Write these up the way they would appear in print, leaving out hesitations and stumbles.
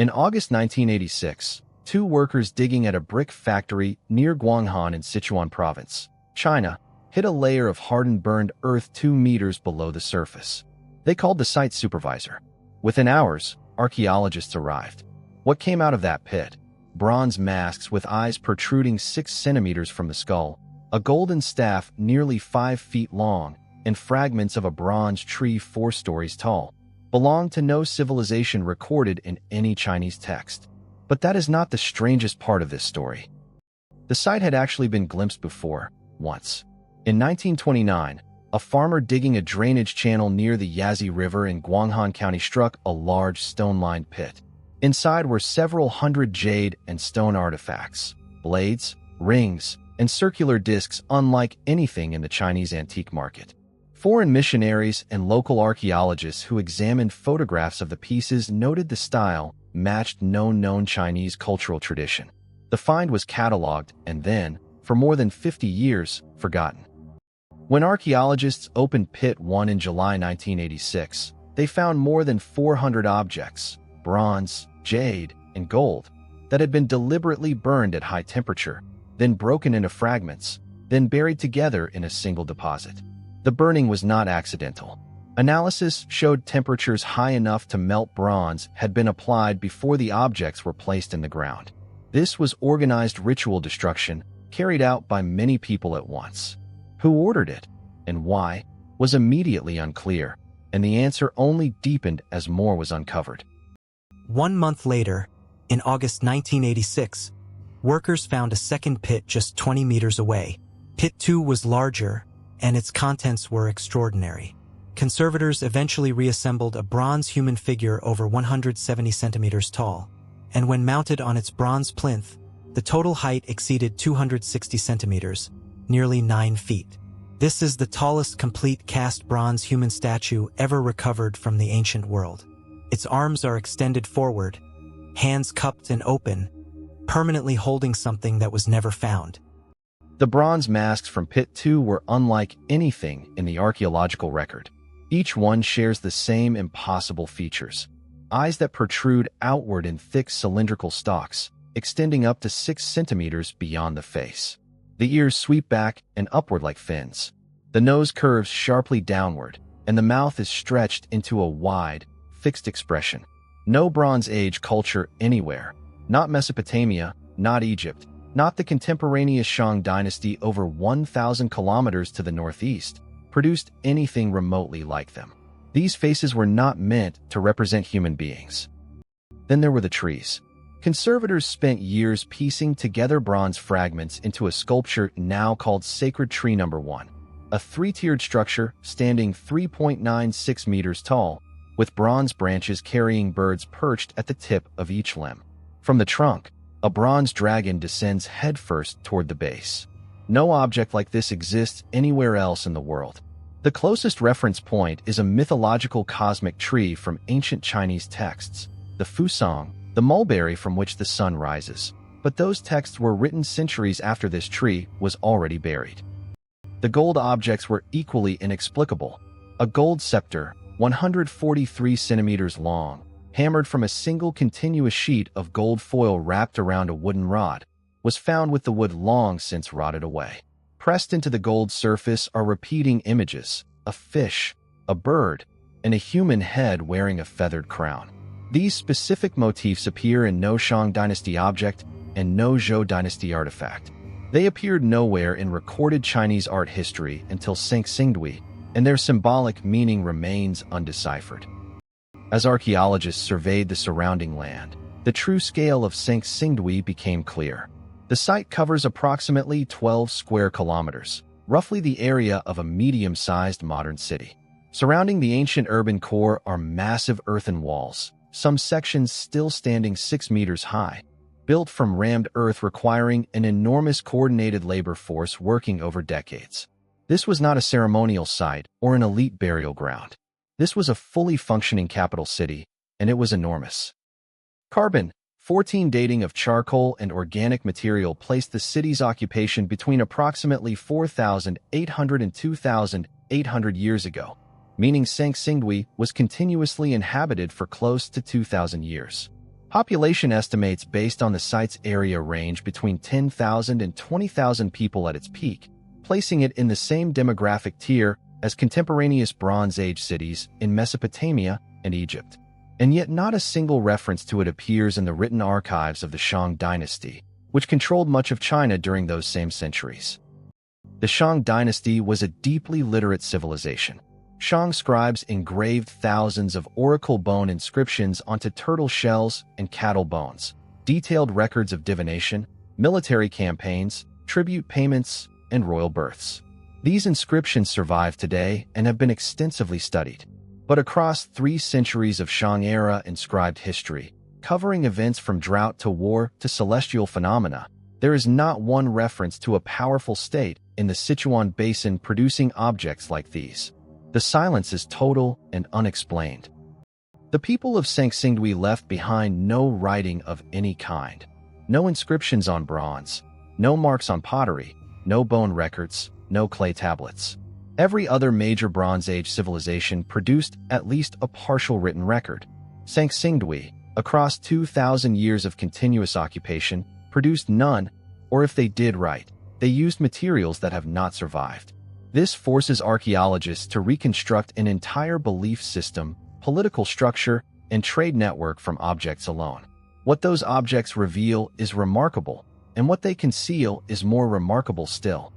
In August 1986, two workers digging at a brick factory near Guanghan in Sichuan province, China, hit a layer of hardened burned earth 2 meters below the surface. They called the site supervisor. Within hours, archaeologists arrived. What came out of that pit? Bronze masks with eyes protruding 6 centimeters from the skull, a golden staff nearly 5 feet long, and fragments of a bronze tree 4 stories tall, belonged to no civilization recorded in any Chinese text. But that is not the strangest part of this story. The site had actually been glimpsed before, once. In 1929, a farmer digging a drainage channel near the Yazi River in Guanghan County struck a large stone-lined pit. Inside were several hundred jade and stone artifacts, blades, rings, and circular discs unlike anything in the Chinese antique market. Foreign missionaries and local archaeologists who examined photographs of the pieces noted the style matched known Chinese cultural tradition. The find was catalogued and then, for more than 50 years, forgotten. When archaeologists opened Pit 1 in July 1986, they found more than 400 objects, bronze, jade, and gold, that had been deliberately burned at high temperature, then broken into fragments, then buried together in a single deposit. The burning was not accidental. Analysis showed temperatures high enough to melt bronze had been applied before the objects were placed in the ground. This was organized ritual destruction carried out by many people at once. Who ordered it, and why, was immediately unclear, and the answer only deepened as more was uncovered. 1 month later, in August 1986, workers found a second pit just 20 meters away. Pit 2 was larger, and its contents were extraordinary. Conservators eventually reassembled a bronze human figure over 170 centimeters tall, and when mounted on its bronze plinth, the total height exceeded 260 centimeters, nearly 9 feet. This is the tallest complete cast bronze human statue ever recovered from the ancient world. Its arms are extended forward, hands cupped and open, permanently holding something that was never found. The bronze masks from Pit 2 were unlike anything in the archaeological record. Each one shares the same impossible features. Eyes that protrude outward in thick cylindrical stalks, extending up to 6 centimeters beyond the face. The ears sweep back and upward like fins. The nose curves sharply downward, and the mouth is stretched into a wide, fixed expression. No Bronze Age culture anywhere, not Mesopotamia, not Egypt, not the contemporaneous Shang Dynasty over 1,000 kilometers to the northeast, produced anything remotely like them. These faces were not meant to represent human beings. Then there were the trees. Conservators spent years piecing together bronze fragments into a sculpture now called Sacred Tree No. 1, a 3-tiered structure standing 3.96 meters tall, with bronze branches carrying birds perched at the tip of each limb. From the trunk, a bronze dragon descends headfirst toward the base. No object like this exists anywhere else in the world. The closest reference point is a mythological cosmic tree from ancient Chinese texts, the Fusang, the mulberry from which the sun rises. But those texts were written centuries after this tree was already buried. The gold objects were equally inexplicable. A gold scepter, 143 centimeters long, hammered from a single continuous sheet of gold foil wrapped around a wooden rod, was found with the wood long since rotted away. Pressed into the gold surface are repeating images, a fish, a bird, and a human head wearing a feathered crown. These specific motifs appear in no Shang Dynasty object and no Zhou Dynasty artifact. They appeared nowhere in recorded Chinese art history until Sanxingdui, and their symbolic meaning remains undeciphered. As archaeologists surveyed the surrounding land, the true scale of Sanxingdui became clear. The site covers approximately 12 square kilometers, roughly the area of a medium-sized modern city. Surrounding the ancient urban core are massive earthen walls, some sections still standing 6 meters high, built from rammed earth requiring an enormous coordinated labor force working over decades. This was not a ceremonial site or an elite burial ground. This was a fully functioning capital city, and it was enormous. Carbon-14 dating of charcoal and organic material placed the city's occupation between approximately 4,800 and 2,800 years ago, meaning Sanxingdui was continuously inhabited for close to 2,000 years. Population estimates based on the site's area range between 10,000 and 20,000 people at its peak, placing it in the same demographic tier as contemporaneous Bronze Age cities in Mesopotamia and Egypt. And yet not a single reference to it appears in the written archives of the Shang Dynasty, which controlled much of China during those same centuries. The Shang Dynasty was a deeply literate civilization. Shang scribes engraved thousands of oracle bone inscriptions onto turtle shells and cattle bones, detailed records of divination, military campaigns, tribute payments, and royal births. These inscriptions survive today and have been extensively studied. But across 3 centuries of Shang-era inscribed history, covering events from drought to war to celestial phenomena, there is not one reference to a powerful state in the Sichuan basin producing objects like these. The silence is total and unexplained. The people of Sanxingdui left behind no writing of any kind. No inscriptions on bronze, no marks on pottery, no bone records, no clay tablets. Every other major Bronze Age civilization produced at least a partial written record. Sanxingdui, across 2,000 years of continuous occupation, produced none, or if they did write, they used materials that have not survived. This forces archaeologists to reconstruct an entire belief system, political structure, and trade network from objects alone. What those objects reveal is remarkable, and what they conceal is more remarkable still.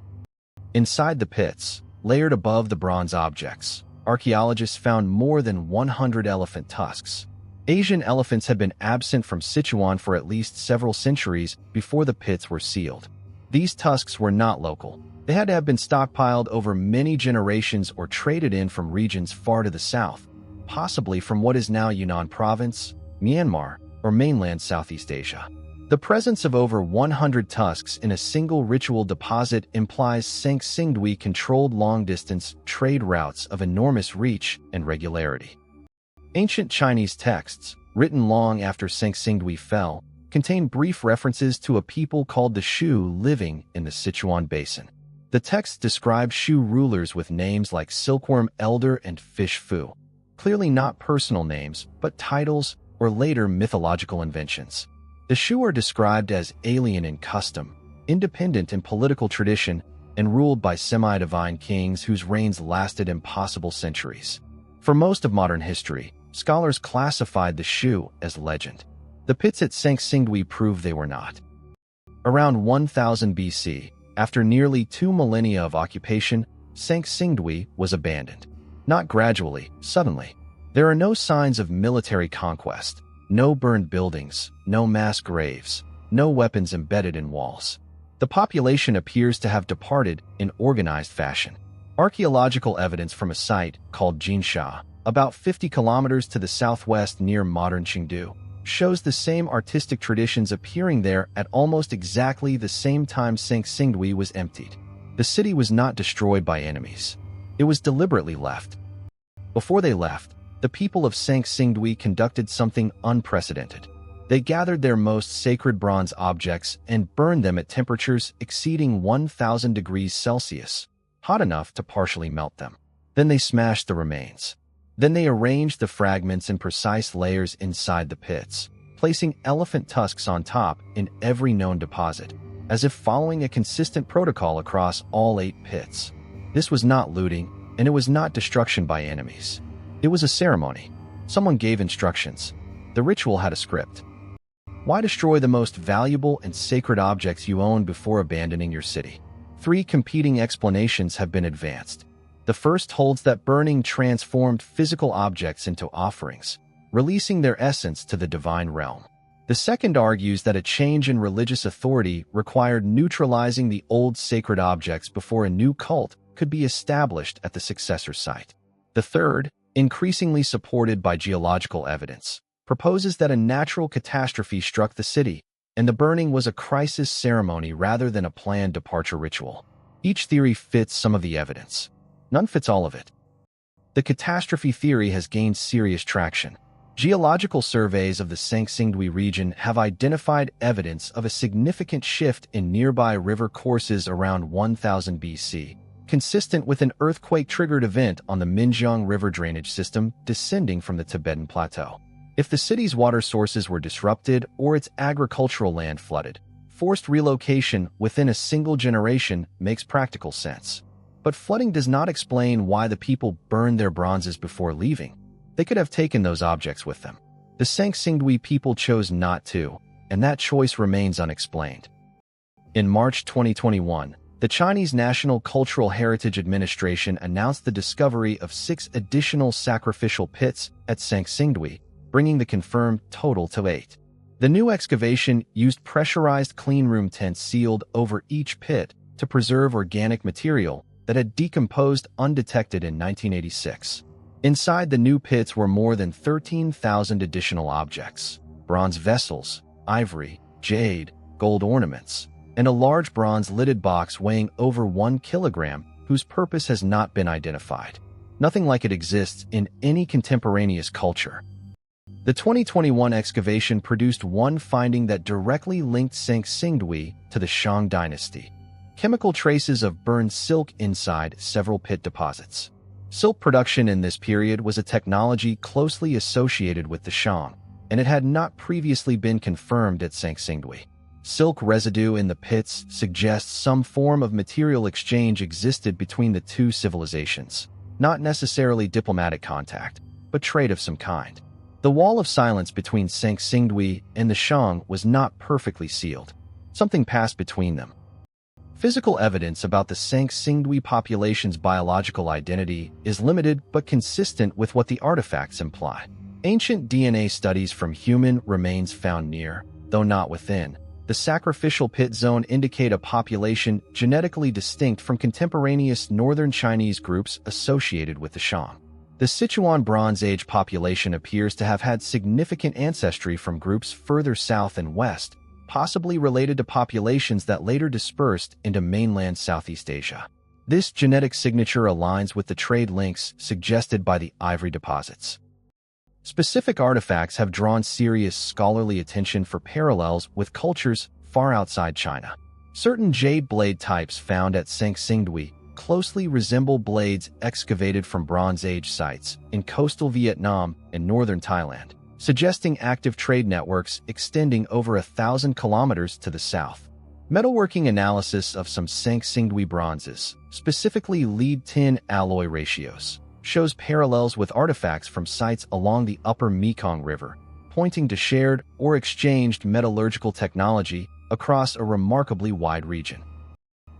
Inside the pits, layered above the bronze objects, archaeologists found more than 100 elephant tusks. Asian elephants had been absent from Sichuan for at least several centuries before the pits were sealed. These tusks were not local. They had to have been stockpiled over many generations or traded in from regions far to the south, possibly from what is now Yunnan Province, Myanmar, or mainland Southeast Asia. The presence of over 100 tusks in a single ritual deposit implies Sanxingdui controlled long-distance trade routes of enormous reach and regularity. Ancient Chinese texts, written long after Sanxingdui fell, contain brief references to a people called the Shu living in the Sichuan basin. The texts describe Shu rulers with names like Silkworm Elder and Fish Fu, clearly not personal names, but titles or later mythological inventions. The Shu are described as alien in custom, independent in political tradition, and ruled by semi-divine kings whose reigns lasted impossible centuries. For most of modern history, scholars classified the Shu as legend. The pits at Sanxingdui prove they were not. Around 1000 BC, after nearly 2 millennia of occupation, Sanxingdui was abandoned. Not gradually, suddenly. There are no signs of military conquest, no burned buildings, no mass graves, no weapons embedded in walls. The population appears to have departed in organized fashion. Archaeological evidence from a site called Jinsha, about 50 kilometers to the southwest near modern Chengdu, shows the same artistic traditions appearing there at almost exactly the same time Sanxingdui was emptied. The city was not destroyed by enemies. It was deliberately left. Before they left, the people of Sanxingdui conducted something unprecedented. They gathered their most sacred bronze objects and burned them at temperatures exceeding 1,000 degrees Celsius, hot enough to partially melt them. Then they smashed the remains. Then they arranged the fragments in precise layers inside the pits, placing elephant tusks on top in every known deposit, as if following a consistent protocol across all 8 pits. This was not looting, and it was not destruction by enemies. It was a ceremony. Someone gave instructions. The ritual had a script. Why destroy the most valuable and sacred objects you own before abandoning your city? 3 competing explanations have been advanced. The first holds that burning transformed physical objects into offerings, releasing their essence to the divine realm. The second argues that a change in religious authority required neutralizing the old sacred objects before a new cult could be established at the successor site. The third, increasingly supported by geological evidence, proposes that a natural catastrophe struck the city, and the burning was a crisis ceremony rather than a planned departure ritual. Each theory fits some of the evidence. None fits all of it. The catastrophe theory has gained serious traction. Geological surveys of the Sanxingdui region have identified evidence of a significant shift in nearby river courses around 1000 BC, consistent with an earthquake-triggered event on the Minjiang River drainage system descending from the Tibetan Plateau. If the city's water sources were disrupted or its agricultural land flooded, forced relocation within a single generation makes practical sense. But flooding does not explain why the people burned their bronzes before leaving. They could have taken those objects with them. The Sanxingdui people chose not to, and that choice remains unexplained. In March 2021, the Chinese National Cultural Heritage Administration announced the discovery of 6 additional sacrificial pits at Sanxingdui, bringing the confirmed total to 8. The new excavation used pressurized cleanroom tents sealed over each pit to preserve organic material that had decomposed undetected in 1986. Inside the new pits were more than 13,000 additional objects: bronze vessels, ivory, jade, gold ornaments, and a large bronze-lidded box weighing over 1 kilogram whose purpose has not been identified. Nothing like it exists in any contemporaneous culture. The 2021 excavation produced one finding that directly linked Sanxingdui to the Shang Dynasty: chemical traces of burned silk inside several pit deposits. Silk production in this period was a technology closely associated with the Shang, and it had not previously been confirmed at Sanxingdui. Silk residue in the pits suggests some form of material exchange existed between the two civilizations, not necessarily diplomatic contact, but trade of some kind. The wall of silence between Sanxingdui and the Shang was not perfectly sealed. Something passed between them. Physical evidence about the Sanxingdui population's biological identity is limited but consistent with what the artifacts imply. Ancient DNA studies from human remains found near, though not within, the sacrificial pit zone indicate a population genetically distinct from contemporaneous northern Chinese groups associated with the Shang. The Sichuan Bronze Age population appears to have had significant ancestry from groups further south and west, possibly related to populations that later dispersed into mainland Southeast Asia. This genetic signature aligns with the trade links suggested by the ivory deposits. Specific artifacts have drawn serious scholarly attention for parallels with cultures far outside China. Certain jade blade types found at Sanxingdui closely resemble blades excavated from Bronze Age sites in coastal Vietnam and northern Thailand, suggesting active trade networks extending over 1,000 kilometers to the south. Metalworking analysis of some Sanxingdui bronzes, specifically lead-tin alloy ratios, shows parallels with artifacts from sites along the upper Mekong River, pointing to shared or exchanged metallurgical technology across a remarkably wide region.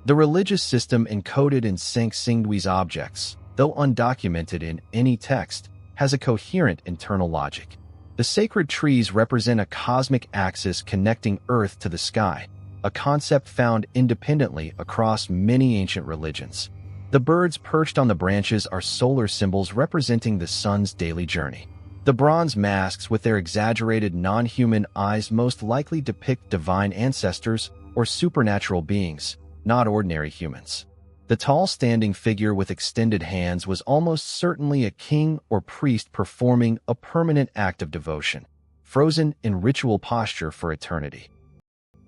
The religious system encoded in Sanxingdui's objects, though undocumented in any text, has a coherent internal logic. The sacred trees represent a cosmic axis connecting Earth to the sky, a concept found independently across many ancient religions. The birds perched on the branches are solar symbols representing the sun's daily journey. The bronze masks with their exaggerated non-human eyes most likely depict divine ancestors or supernatural beings, not ordinary humans. The tall standing figure with extended hands was almost certainly a king or priest performing a permanent act of devotion, frozen in ritual posture for eternity.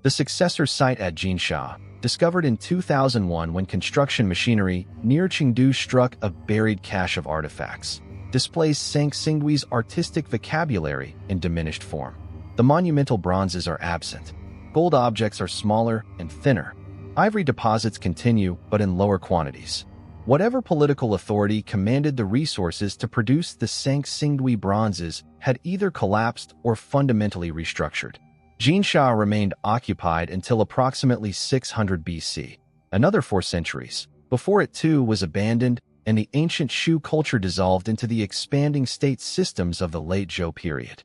The successor site at Jinsha, discovered in 2001 when construction machinery near Chengdu struck a buried cache of artifacts, displays Sanxingdui's artistic vocabulary in diminished form. The monumental bronzes are absent. Gold objects are smaller and thinner. Ivory deposits continue, but in lower quantities. Whatever political authority commanded the resources to produce the Sanxingdui bronzes had either collapsed or fundamentally restructured. Jinsha remained occupied until approximately 600 BC, another 4 centuries, before it too was abandoned and the ancient Shu culture dissolved into the expanding state systems of the late Zhou period.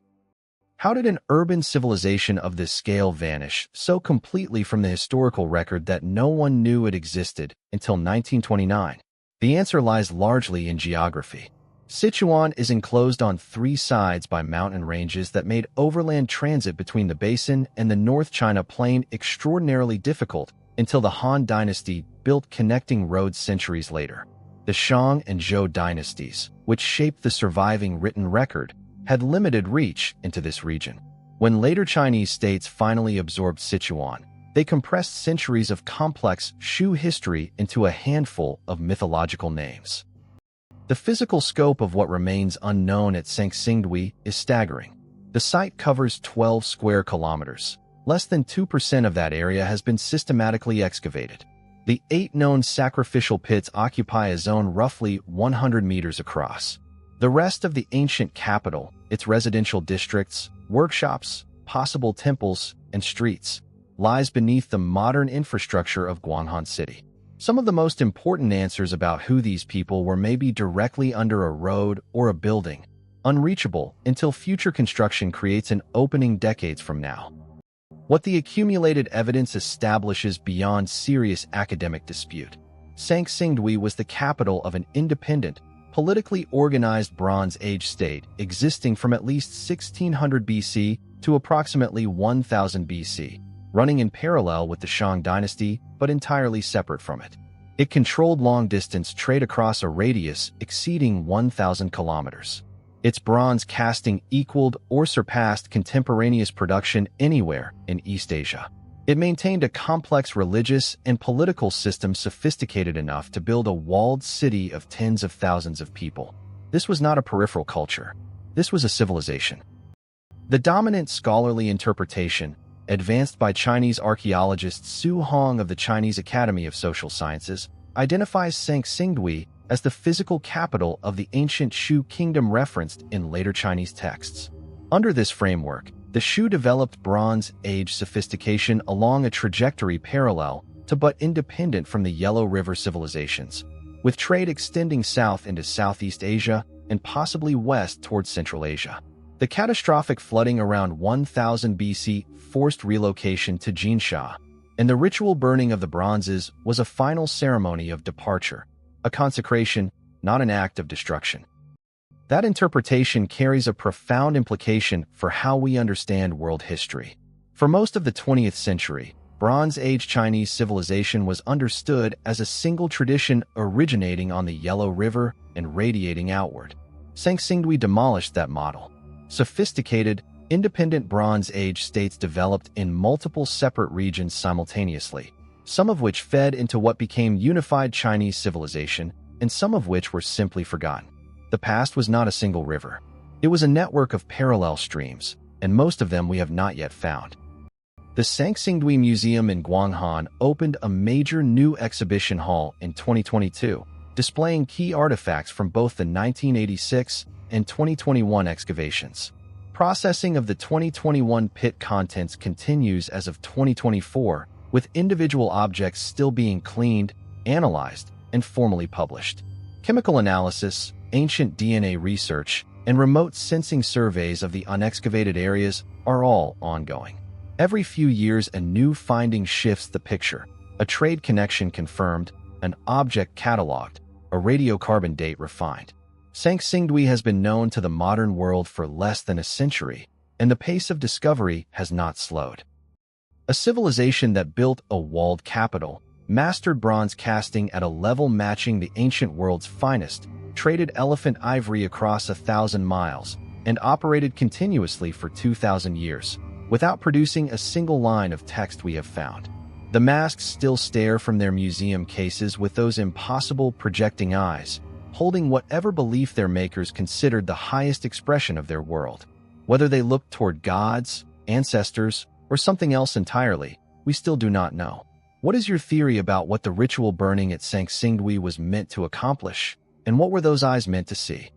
How did an urban civilization of this scale vanish so completely from the historical record that no one knew it existed until 1929? The answer lies largely in geography. Sichuan is enclosed on 3 sides by mountain ranges that made overland transit between the basin and the North China Plain extraordinarily difficult until the Han Dynasty built connecting roads centuries later. The Shang and Zhou dynasties, which shaped the surviving written record, had limited reach into this region. When later Chinese states finally absorbed Sichuan, they compressed centuries of complex Shu history into a handful of mythological names. The physical scope of what remains unknown at Sanxingdui is staggering. The site covers 12 square kilometers. Less than 2% of that area has been systematically excavated. The 8 known sacrificial pits occupy a zone roughly 100 meters across. The rest of the ancient capital, its residential districts, workshops, possible temples, and streets, lies beneath the modern infrastructure of Guanghan City. Some of the most important answers about who these people were may be directly under a road or a building, unreachable until future construction creates an opening decades from now. What the accumulated evidence establishes beyond serious academic dispute. Sanxingdui was the capital of an independent, politically organized Bronze Age state existing from at least 1600 BC to approximately 1000 BC, running in parallel with the Shang Dynasty but entirely separate from it. It controlled long-distance trade across a radius exceeding 1,000 kilometers. Its bronze casting equaled or surpassed contemporaneous production anywhere in East Asia. It maintained a complex religious and political system sophisticated enough to build a walled city of tens of thousands of people. This was not a peripheral culture. This was a civilization. The dominant scholarly interpretation, advanced by Chinese archaeologist Su Hong of the Chinese Academy of Social Sciences, identifies Sanxingdui as the physical capital of the ancient Shu kingdom referenced in later Chinese texts. Under this framework, the Shu developed Bronze Age sophistication along a trajectory parallel to but independent from the Yellow River civilizations, with trade extending south into Southeast Asia and possibly west towards Central Asia. The catastrophic flooding around 1000 BC forced relocation to Jinsha, and the ritual burning of the bronzes was a final ceremony of departure, a consecration, not an act of destruction. That interpretation carries a profound implication for how we understand world history. For most of the 20th century, Bronze Age Chinese civilization was understood as a single tradition originating on the Yellow River and radiating outward. Sanxingdui demolished that model. Sophisticated, independent Bronze Age states developed in multiple separate regions simultaneously, some of which fed into what became unified Chinese civilization, and some of which were simply forgotten. The past was not a single river. It was a network of parallel streams, and most of them we have not yet found. The Sanxingdui Museum in Guanghan opened a major new exhibition hall in 2022, displaying key artifacts from both the 1986 and 2021 excavations. Processing of the 2021 pit contents continues as of 2024, with individual objects still being cleaned, analyzed, and formally published. Chemical analysis, ancient DNA research, and remote sensing surveys of the unexcavated areas are all ongoing. Every few years, a new finding shifts the picture: a trade connection confirmed, an object cataloged, a radiocarbon date refined. Sanxingdui has been known to the modern world for less than a century, and the pace of discovery has not slowed. A civilization that built a walled capital, mastered bronze casting at a level matching the ancient world's finest, traded elephant ivory across 1,000 miles, and operated continuously for 2,000 years, without producing a single line of text we have found. The masks still stare from their museum cases with those impossible projecting eyes, holding whatever belief their makers considered the highest expression of their world. Whether they looked toward gods, ancestors, or something else entirely, we still do not know. What is your theory about what the ritual burning at Sanxingdui was meant to accomplish, and what were those eyes meant to see?